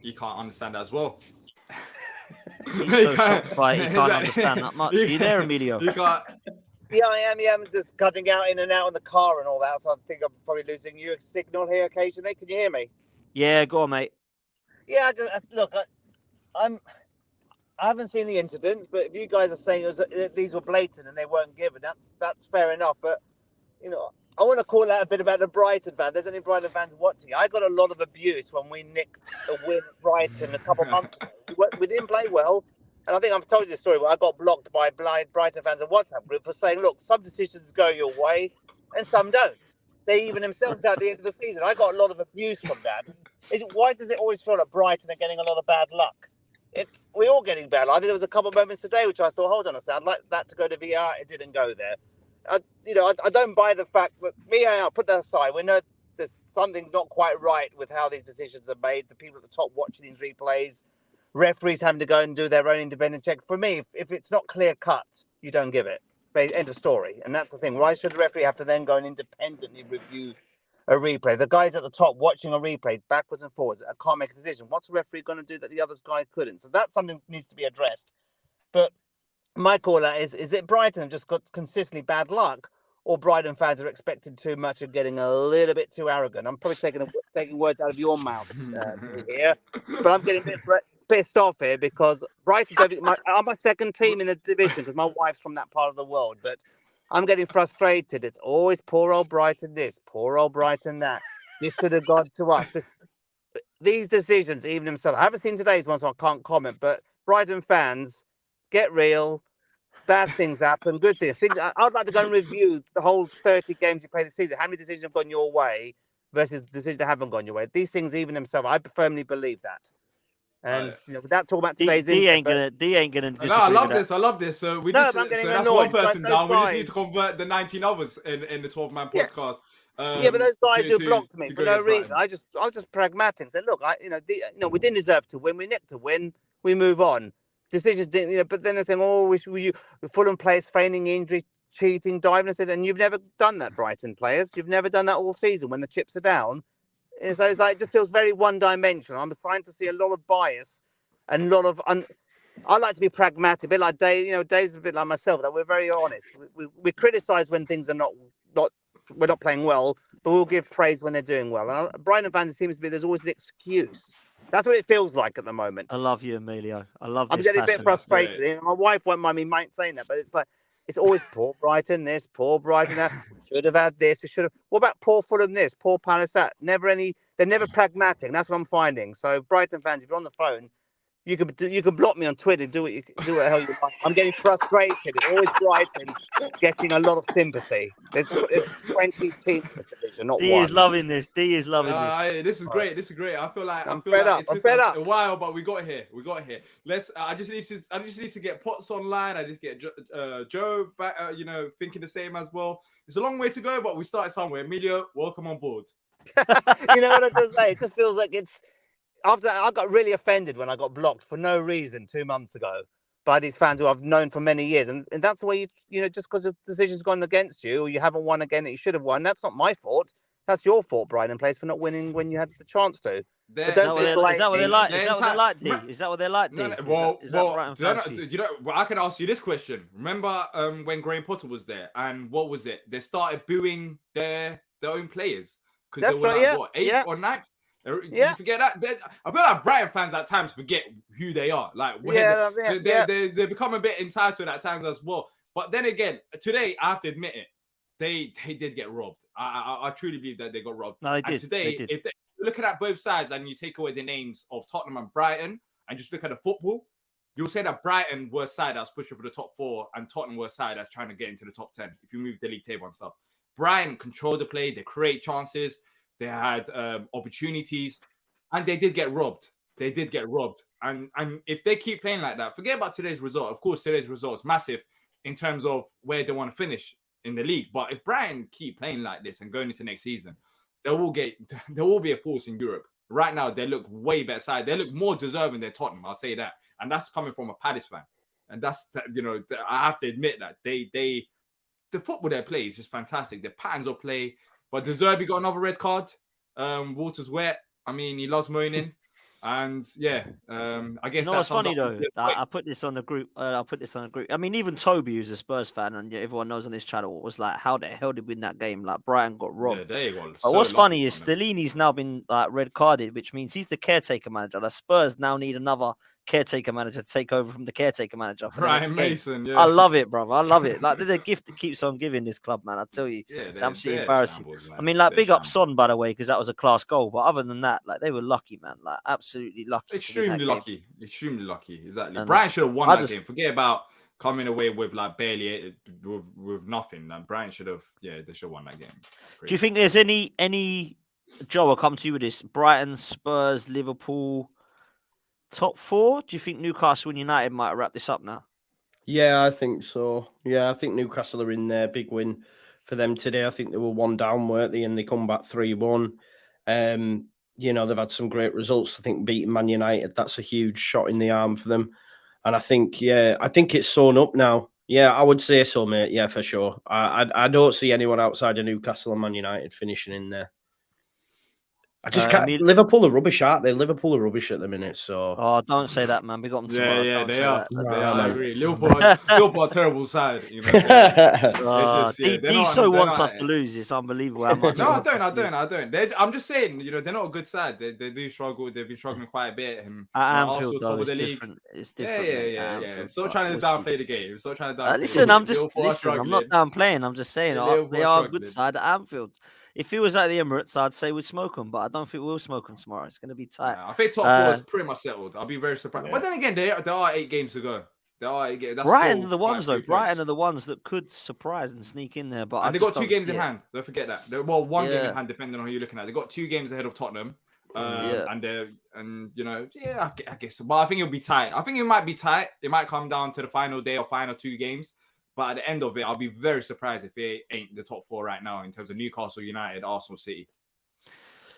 You can't understand that as well. He's so shocked by it, he can't understand that much. Are you there, Emilio? You can't. Yeah, I am. Yeah, I'm just cutting out in and out in the car and all that. So I think I'm probably losing your signal here occasionally. Can you hear me? Yeah, go on, mate. Yeah, I haven't seen the incidents, but if you guys are saying these were blatant and they weren't given, that's fair enough. But you know, I want to call out a bit about the Brighton fan. There's any Brighton fans watching? I got a lot of abuse when we nicked a win at Brighton a couple of months ago. We didn't play well, and I think I've told you the story where I got blocked by Brighton fans in WhatsApp group for saying, "Look, some decisions go your way and some don't." They even themselves at the end of the season. I got a lot of abuse from that. Why does it always feel like Brighton are getting a lot of bad luck? We're all getting bad. I think there was a couple of moments today which I thought, hold on a second, I'd like that to go to VAR. It didn't go there. I don't buy the fact that VAR, put that aside. We know there's something's not quite right with how these decisions are made. The people at the top watching these replays, referees having to go and do their own independent check. For me, if it's not clear cut, you don't give it. End of story. And that's the thing. Why should the referee have to then go and independently review a replay? The guys at the top watching a replay backwards and forwards can't make a decision. What's the referee going to do that the other guy couldn't? So that's something that needs to be addressed. But my call out is it Brighton have just got consistently bad luck, or Brighton fans are expecting too much and getting a little bit too arrogant? I'm probably taking words out of your mouth here, but I'm getting a bit pissed off here because Brighton are my second team in the division because my wife's from that part of the world, but I'm getting frustrated. It's always poor old Brighton this, poor old Brighton that. This should have gone to us. These decisions, even themselves. I haven't seen today's one, so I can't comment, but Brighton fans, get real. Bad things happen, good things. I'd like to go and review the whole 30 games you played this season. How many decisions have gone your way versus decisions that haven't gone your way? These things, even themselves, I firmly believe that. And without talking about today's D ain't gonna disagree. No, I love this. So that's one person down. We just need to convert the 19 others in the 12-man podcast. But those guys who blocked me for no reason. I was just pragmatic. Said, look, we didn't deserve to win. We nicked to win. We move on. Decisions didn't, but then they're saying, the Fulham players feigning injury, cheating, diving. I said, and you've never done that, Brighton players. You've never done that all season when the chips are down. And so it's like, it just feels very one-dimensional. I'm starting to see a lot of bias and a lot of... I like to be pragmatic, a bit like Dave. Dave's a bit like myself, that we're very honest. We criticise when things are we're not playing well, but we'll give praise when they're doing well. And Brighton fans, it seems to be there's always an excuse That's what it feels like at the moment. I love you, Emilio. I love I'm this getting a bit passion. frustrated. And my wife won't mind me saying that, but it's like it's always poor Brighton this, poor Brighton that. Should have had this. We should have. What about poor Fulham this, poor Palace that? Never any. They're never pragmatic. And that's what I'm finding. So Brighton fans, if you're on the phone, you can block me on Twitter. Do what the hell you like. I'm getting frustrated. It's always Brighton getting a lot of sympathy. There's 20 teams in this division, not D one. is loving this. D is loving this. This is great. This is great. I feel like I'm fed up. it took us a while, but we got here. Let's. I just need to get Potts online. I just get Joe back. Thinking the same as well. It's a long way to go, but we started somewhere. Emilio, welcome on board. You know what I just say? It just feels like it's. After I got really offended when I got blocked for no reason 2 months ago by these fans who I've known for many years, and that's the way just because the decision's gone against you or you haven't won again that you should have won. That's not my fault. That's your fault, Brighton Place, for not winning when you had the chance to. Is that what they're like? Is that what they're like, D? Is that what they're like, D? Is that Brighton fans for you? I can ask you this question. Remember when Graham Potter was there, and what was it? They started booing their own players because they were eighth or ninth. You forget that? I feel like Brighton fans at times forget who they are. Like, they become a bit entitled at times as well. But then again, today I have to admit it, they did get robbed. I truly believe that they got robbed. No, they did. And today, if you're looking at both sides and you take away the names of Tottenham and Brighton and just look at the football, you'll say that Brighton were a side that's pushing for the top 4 and Tottenham were a side that's trying to get into the top 10. If you move the league table and stuff, Brighton controlled the play, they create chances. They had opportunities, and they did get robbed. And if they keep playing like that, forget about today's result. Of course, today's result is massive in terms of where they want to finish in the league. But if Brighton keep playing like this and going into next season, there will be a force in Europe. Right now, they look way better side. They look more deserving than Tottenham. I'll say that, and that's coming from a Palace fan. And that's I have to admit that the football they play is just fantastic. The patterns of play. But De Zerbi got another red card. Water's wet. I mean, he loves moaning. And I guess what's funny though? I put this on the group. I mean, even Toby, who's a Spurs fan, and everyone knows on this channel, was like, "How the hell did we win that game? Like, Brighton got robbed." Yeah, there you go. But what's funny is Stellini's now been red carded, which means he's the caretaker manager. The Spurs now need another caretaker manager to take over from the caretaker manager. For Ryan Mason, I love it, brother. I love it. Like, they're the gift that keeps on giving this club, man. I tell you, it's absolutely embarrassing. I mean, like, big up Son, by the way, because that was a class goal. But other than that, like, they were lucky, man. Like, absolutely lucky. Extremely lucky. Exactly. Brian should have won that game. Forget about coming away with like barely with nothing. Like, Brian should have. Yeah, they should have won that game. Do you think there's any? Joe, I'll come to you with this. Brighton, Spurs, Liverpool. Top 4? Do you think Newcastle and United might wrap this up now? Yeah, I think so. Yeah, I think Newcastle are in there. Big win for them today. I think they were 1 down, weren't they? And they come back 3-1. They've had some great results. I think beating Man United, that's a huge shot in the arm for them. And I think it's sewn up now. Yeah, I would say so, mate. Yeah, for sure. I don't see anyone outside of Newcastle and Man United finishing in there. I just can't. Liverpool are rubbish, aren't they? Liverpool are rubbish at the minute. So, don't say that, man. We got them tomorrow. Yeah, they are. I agree. Liverpool are terrible side. He so wants us to lose. It's unbelievable how much. No, I don't. I'm just saying, they're not a good side. They do struggle. They've been struggling quite a bit. At Anfield, though, it's different. It's different. Yeah. Stop trying to downplay the game. Listen, I'm not downplaying. I'm just saying they are a good side at Anfield. If it was at the Emirates, I'd say we'd smoke them, but I don't think we'll smoke them tomorrow. It's going to be tight. I think top 4 is pretty much settled. I'll be very surprised. But then again, there are 8 games to go. Brighton are the ones, though. Brighton are the ones that could surprise and sneak in there. And they got 2 games in hand. Don't forget that. One game in hand, depending on who you're looking at. They got 2 games ahead of Tottenham. I guess. But I think it'll be tight. I think it might be tight. It might come down to the final day or final 2 games. But at the end of it, I'll be very surprised if it ain't the top 4 right now in terms of Newcastle, United, Arsenal, City.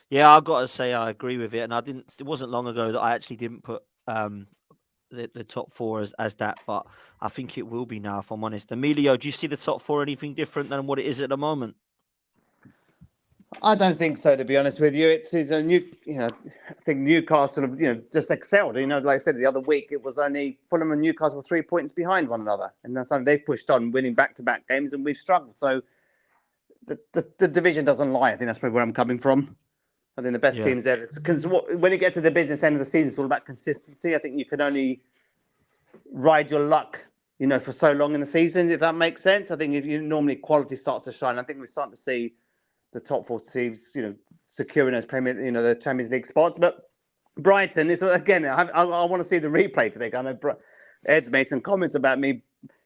Yeah, I've got to say I agree with it. And it wasn't long ago that I actually didn't put the top 4 as that. But I think it will be now, if I'm honest. Emilio, do you see the top 4 anything different than what it is at the moment? I don't think so, to be honest with you. It's a new, I think Newcastle have, just excelled. Like I said the other week, it was only Fulham and Newcastle 3 points behind one another, and that's something they've pushed on, winning back-to-back games, and we've struggled. So the division doesn't lie. I think that's probably where I'm coming from. I think the best teams there. Because when it gets to the business end of the season, it's all about consistency. I think you can only ride your luck, for so long in the season, if that makes sense. I think if you normally quality starts to shine. I think we're starting to see the top 4 teams, securing those the Champions League spots. But Brighton is again. I want to see the replay today. I know Ed's made some comments about me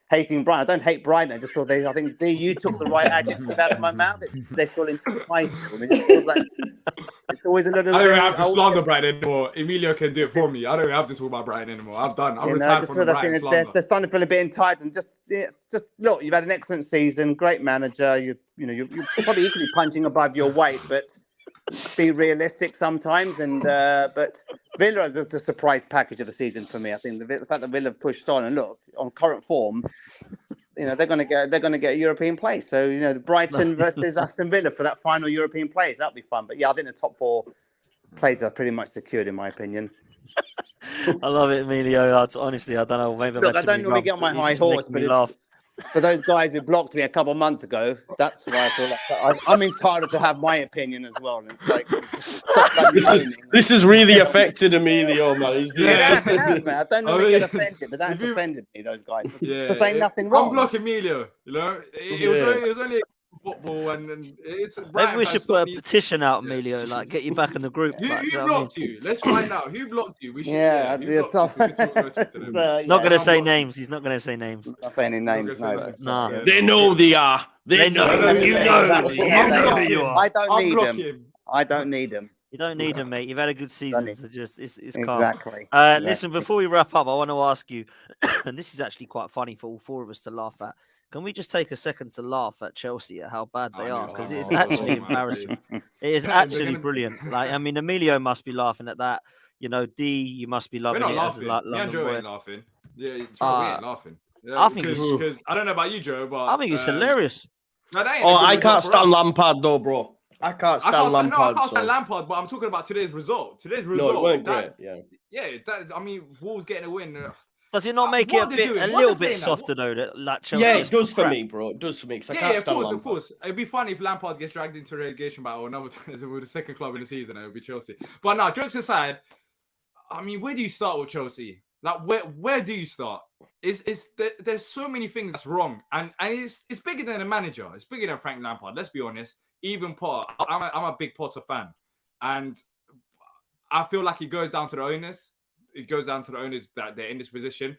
hating Brighton. I don't hate Brighton. I just thought I think you took the right adjective out of my mouth. They feel entitled. It just feels like it's always a little. I don't have to slander Brighton anymore. Emilio can do it for me. I don't have to talk about Brighton anymore. I'm done. I'm retired from the Brighton slander. They're starting to feel a bit entitled. And just look, you've had an excellent season, great manager. You're probably equally punching above your weight, but be realistic sometimes. And but Villa is the surprise package of the season for me. I think the fact that Villa have pushed on and look on current form, they're going to get a European place. So the Brighton versus Aston Villa for that final European place, that'll be fun. But yeah, I think the top 4 places are pretty much secured in my opinion. I love it, Emilio. Honestly, I don't know. Maybe look, I don't normally get on my high horse, but for those guys who blocked me a couple of months ago, that's why I feel like I'm entitled to have my opinion as well. And it's like this has really affected Emilio, man. It has, man. I don't normally get offended, but that's offended me. Those guys for saying nothing wrong. I'm blocking Emilio. It was only football, and it's. Maybe we should put a petition out, Emilio, like get you back in the group. Who blocked you? Let's find out who blocked you. We should. Not going to say names. He's not going to say names. Not saying any names. No. They know they are. They know. You know. I don't need them. I don't need them. You don't need them, mate. You've had a good season, so just it's calm. Exactly. Listen, before we wrap up, I want to ask you, and this is actually quite funny for all 4 of us to laugh at. Can we just take a second to laugh at Chelsea at how bad they are? Because it's actually embarrassing. It is actually brilliant. Like, I mean, Emilio must be laughing at that. D, you must be loving it. Laughing. Yeah, Joe ain't laughing. Yeah, we ain't laughing. I think because I don't know about you, Joe, but I think it's hilarious. No, I can't stand Lampard though, bro. I can't stand Lampard. No, I can't stand Lampard, but I'm talking about today's result. Today's result. No, it weren't great. Yeah. I mean, Wolves getting a win. Does it not make it a little bit softer though? That Chelsea. Yeah, it does for me, bro. It does for me. I can't stand Lampard. Of course. It'd be funny if Lampard gets dragged into a relegation battle another time with the second club in the season. It would be Chelsea. But no, jokes aside, I mean, where do you start with Chelsea? Like, where do you start? There's so many things that's wrong, and it's bigger than a manager. It's bigger than Frank Lampard. Let's be honest. Even Potter, I'm a big Potter fan, and I feel like it goes down to the owners. It goes down to the owners that they're in this position.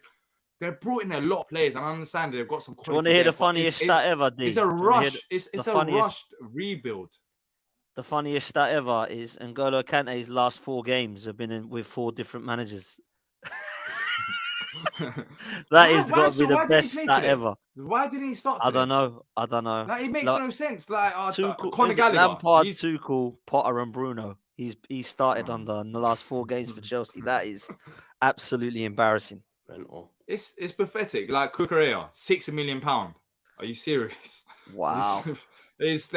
They've brought in a lot of players, and I understand they've got some quality. Do you want to hear the funniest stat ever, D? It's a rush. It's a rushed rebuild. The funniest stat ever is N'Golo Kante's last 4 games have been in with 4 different managers. That is got to be the best stat ever. Why didn't he start today? I don't know. Like, it makes no sense. Like Conor Gallagher, Lampard, Tuchel, Potter, and Bruno. He's started in the last 4 games for Chelsea. That is absolutely embarrassing. It's pathetic. Like Cucurella, £6 million. Are you serious? Wow. That's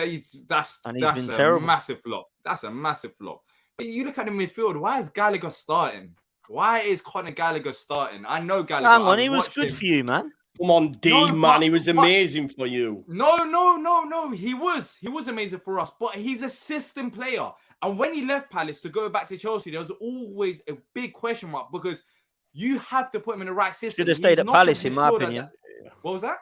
been terrible. Massive flop. That's a massive flop. But you look at the midfield. Why is Gallagher starting? Why is Conor Gallagher starting? I know Gallagher. Hang on, he was good for you, man. Come on, D, man. He was amazing for you. No. He was amazing for us. But he's a system player. And when he left Palace to go back to Chelsea, there was always a big question mark because you have to put him in the right system. Should have stayed at Palace, in my opinion. What was that?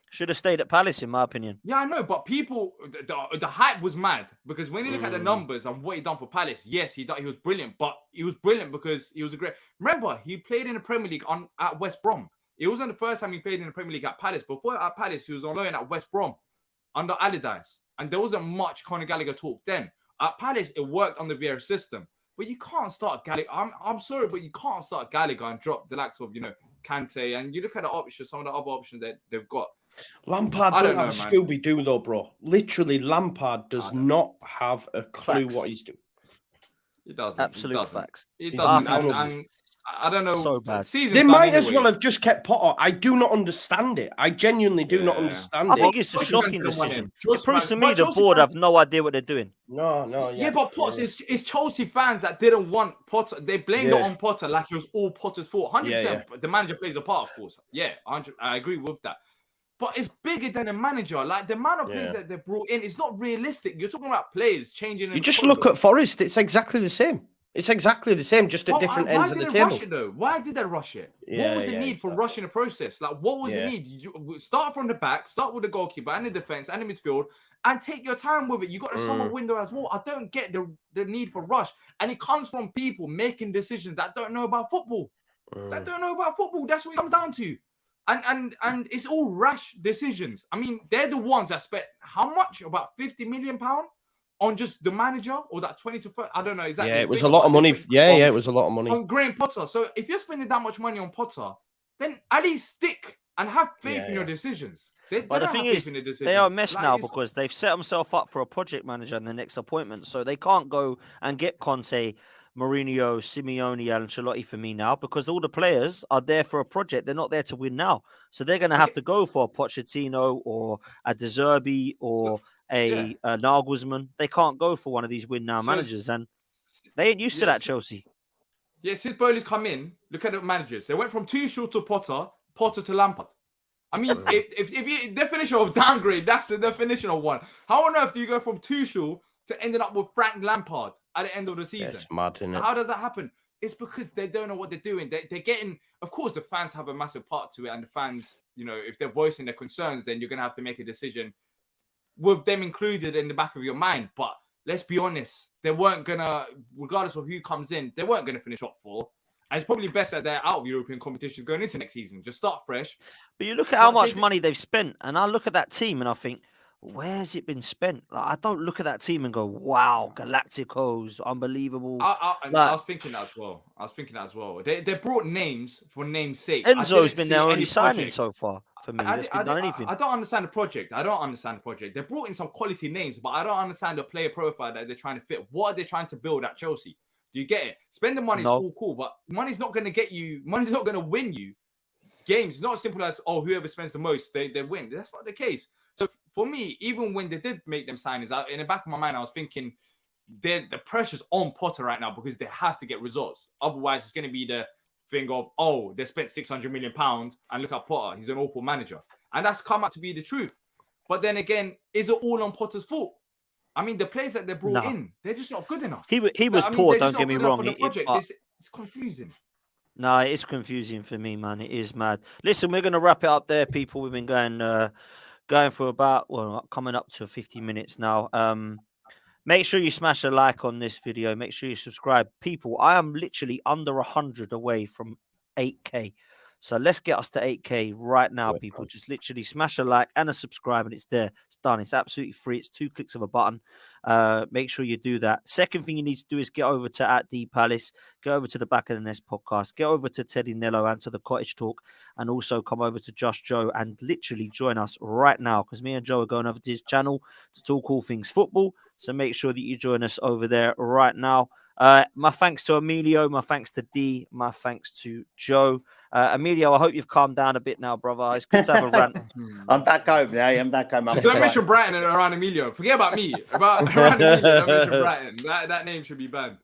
Should have stayed at Palace, in my opinion. Yeah, I know, but people, the hype was mad because when you look at the numbers and what he done for Palace, yes, he was brilliant, but he was brilliant because he was a great. Remember, he played in the Premier League at West Brom. It wasn't the first time he played in the Premier League at Palace. Before at Palace, he was on loan at West Brom under Allardyce, and there wasn't much Conor Gallagher talk then. At Palace, it worked on the Vieira system, but you can't start Gallagher. I'm sorry, but you can't start Gallagher and drop the likes of Kante. And you look at the options, some of the other options that they've got. Lampard don't have a Scooby-Doo though, bro. Literally, Lampard does not have a clue what he's doing. He doesn't. Absolute facts. He doesn't. I don't know. So bad. They might as well have just kept Potter. I do not understand it. I genuinely do not understand it. I think it's a shocking decision. It proves to me the board have no idea what they're doing. No. Yeah, but Potter, it's Chelsea fans that didn't want Potter. They blamed it on Potter like it was all Potter's fault. 100%. The manager plays a part, of course. Yeah, 100%. I agree with that. but it's bigger than a manager. Like the amount of players that they brought in is not realistic. You're talking about players changing. You just look at Forest; it's exactly the same. It's exactly the same, just at different ends of the table. Why did they rush it though? Why did they rush it? What was the need for rushing the process? Like, what was the need? You start from the back, start with the goalkeeper and the defense and the midfield, and take your time with it. You got the summer window as well. I don't get the need for rush, and it comes from people making decisions that don't know about football. That don't know about football. That's what it comes down to. And it's all rash decisions. I mean, they're the ones that spent how much? About £50 million on just the manager, or that 20 to 30, I don't know exactly. Yeah, it was a lot of money. Yeah, it was a lot of money on Graham Potter. So if you're spending that much money on Potter, then at least stick and have faith in your decisions. But the thing is, they are a mess now because they've set themselves up for a project manager in the next appointment. So they can't go and get Conte, Mourinho, Simeone, Ancelotti for me now, because all the players are there for a project. They're not there to win now. So they're going to have to go for a Pochettino or a De Zerbi or a Nagelsmann. They can't go for one of these win now managers, and they ain't used to that, Chelsea. Yeah, since Bowley's come in, look at the managers. They went from Tuchel to Potter to Lampard. I mean, if you definition of downgrade, that's the definition of one. How on earth do you go from Tuchel to ending up with Frank Lampard at the end of the season? It's mad, isn't it? How does that happen? It's because they don't know what they're doing. They're getting, of course, the fans have a massive part to it, and the fans, if they're voicing their concerns, then you're gonna have to make a decision with them included in the back of your mind. But let's be honest, they weren't gonna, regardless of who comes in, they weren't gonna finish top 4. And it's probably best that they're out of European competition going into next season. Just start fresh. But you look at how much money they've spent, and I look at that team and I think, where's it been spent? Like, I don't look at that team and go, wow, Galacticos, unbelievable. I was thinking that as well. They brought names for name's sake. Enzo's been their only signing so far for me. That's been done anything. I don't understand the project. They brought in some quality names, but I don't understand the player profile that they're trying to fit. What are they trying to build at Chelsea? Do you get it? Spend the money is all cool, but money's not going to get you. Money's not going to win you games. It's not as simple as, whoever spends the most, they win. That's not the case. So for me, even when they did make them signings, in the back of my mind, I was thinking the pressure's on Potter right now because they have to get results. Otherwise, it's going to be the thing of, they spent £600 million and look at Potter. He's an awful manager. And that's come out to be the truth. But then again, is it all on Potter's fault? I mean, the players that they brought in, they're just not good enough. He was poor, don't get me wrong. It's confusing. No, it's confusing for me, man. It is mad. Listen, we're going to wrap it up there, people. We've been going for about, coming up to 50 minutes now. Make sure you smash a like on this video. Make sure you subscribe. People, I am literally under 100 away from 8K. So let's get us to 8K right now, people. Just literally smash a like and a subscribe, and it's there. It's done. It's absolutely free. It's 2 clicks of a button. Make sure you do that. Second thing you need to do is get over to @DPalace, get over to the Back of the Nest podcast, get over to Teddy Nello and to the Cottage Talk, and also come over to Just Joe and literally join us right now, because me and Joe are going over to his channel to talk all things football. So make sure that you join us over there right now. My thanks to Emilio, my thanks to D, my thanks to Joe. Emilio, I hope you've calmed down a bit now, brother. It's good to have a rant. I'm back home now. I'm back home. Don't mention Brighton and around Emilio. Forget about me. Around Emilio, don't mention Brighton. That name should be banned.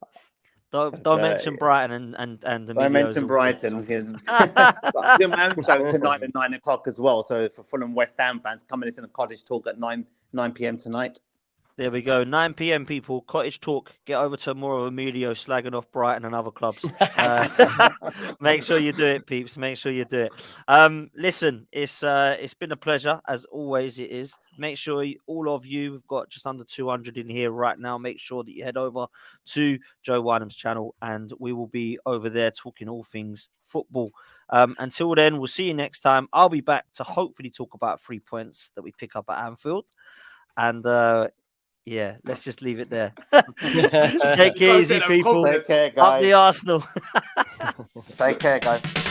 Don't mention Brighton and Emilio. I mentioned Brighton. Do my own show tonight at 9 o'clock as well. So for Fulham West Ham fans, come and listen to Cottage Talk at 9 p.m. tonight. There we go. 9 p.m. people. Cottage Talk. Get over to more of Emilio slagging off Brighton and other clubs. Make sure you do it, peeps. Make sure you do it. Listen, it's been a pleasure as always. It is. Make sure all of you, we've got just under 200 in here right now. Make sure that you head over to Joe Wyndham's channel, and we will be over there talking all things football. Until then, we'll see you next time. I'll be back to hopefully talk about 3 points that we pick up at Anfield, and. Yeah, let's just leave it there. Take it easy, people. Take care, guys. Up the Arsenal. Take care, guys.